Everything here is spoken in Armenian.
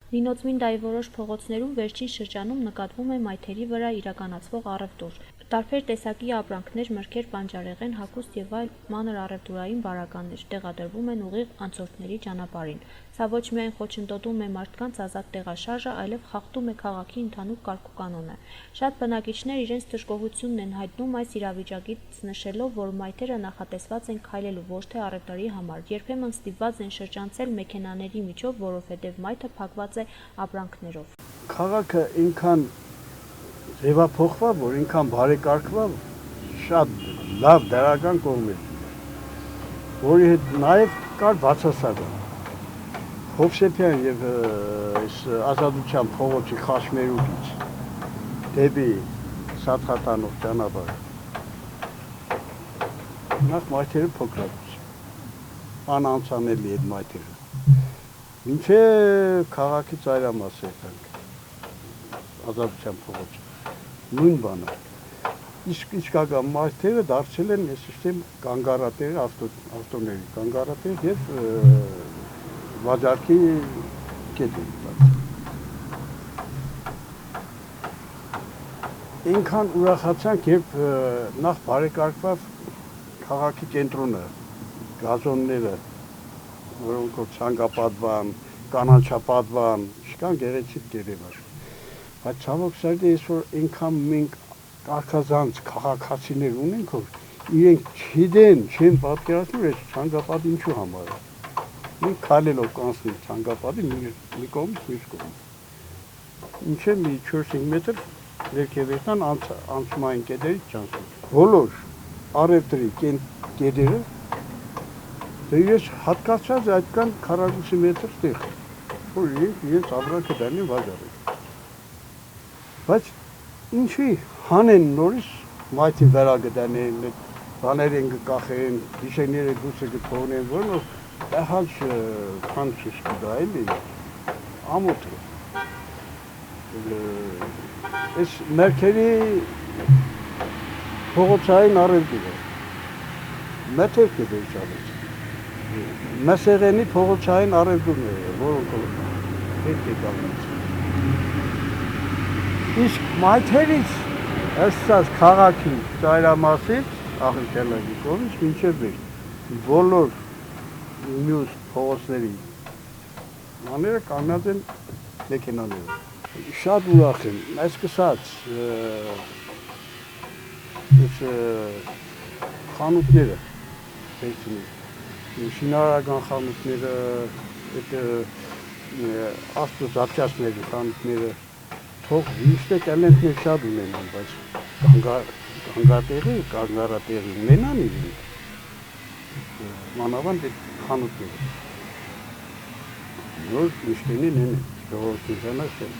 Լինոցմինդայի որոշ փողոցներում վերջին շրջանում նկատվում է մայթերի վրա իրականացվող առևտուր։ Տարբեր տեսակի ապրանքներ, մրգեր, բանջարեղեն, հագուստ եւ այլ մանր առևտուրային բարականներ տեղադրվում են ուղիղ անցորդների ճանապարհին։ Սա ոչ միայն խոչընդոտում է մարդկանց ազատ տեղաշարժը, այլև խախտում է քաղաքի ընդհանուր կարգուկանոնը։ Շատ բնակիչներ իրենց դժգոհությունն են հայտնում այս իրավիճակից նշելով, որ մայթերը նախատեսված են քայլելու ոչ թե առևտրի համար, երբեմն ստիպված են շրջանցել մեքենաների միջով, որովհետև մայթը փակված է ապրանքներով։ Քաղաքը ինքան ձևափոխվա, որ ինքան բարեկարգվա, շատ լավ դրական կողմ է, որի հետ նաև կար բացասական։ Հովսեփյան եւ Ազատության փողոցի խաչմերուկից դեպի Սաթխատանով ճանապարհը նախ մայթերը փոքրացած, անանցանելի այդ մայթերը։ Մինչև քաղաքի ծայրամաս եկանք, Ազատության փողոցը, նույն բանը։ Իսկ իսկական մայթերը դարձել են այսինքն կանգառատեր, ավտոների կանգառատեր եւ վաճառքի կետ են դարձել։ Ինքան ուրախացանք, երբ նախ բարեկարգվավ քաղաքի կենտրոնը, գազոնները, որոնք ցանկապատվան, կանաչապատվան, իշքան գեղեցիկ գերեվար։ Բայց ցավոք սերդի այսօր ինքան մենք կարգազանց քաղաքացիներ ունենք, որ իրենք չգիտեն, չեն պատկերացնում այս ցանկապատը ինչու համար է։ Մենք քայլելով կանցնենք ցանկապատի մի կողմից մյուս կողմ։ Մինչև մի 4-5 մետր ներքևերտան անցումային կետերից չանցնենք։ Բոլոր առևտրի կետերը դերս հատկացած այդքան 40 մետր տեղ, որ իրենց ապրանքը դառնի վաճառել։ Բայց ինչի հանեն նորից մայթի վերագտանեն, բաներ են կկախեն, դիշեները դուրս կթողնեն, որոնով տահաճ քանչիշ կդա էլի, ամոթ է։ Այս մերքերի փողոցային առևտուրը, մետերք է վերջալեց, մեսեղենի փողոցային առևտուրները, որոնք հետ է կալնից։ Իսկ մայթերից այսպես քաղաքի ծայրամասից, աղիքելագի կողմից, մինչև վեր, բոլոր մյուս փողոցների մաները կանգնած են մեքենաներով։ Շատ ուրախ եմ, այսկսած խանութները, շինարարական խանութները, աստուծապճասների խանութները, թող միշտ էլենտներ շատ ունենան, բայց կանգառատեղի ունենան իրենք, մանավանդ այդ խանութները, նոր միշտենին են, ժողովրդին ճանաչել։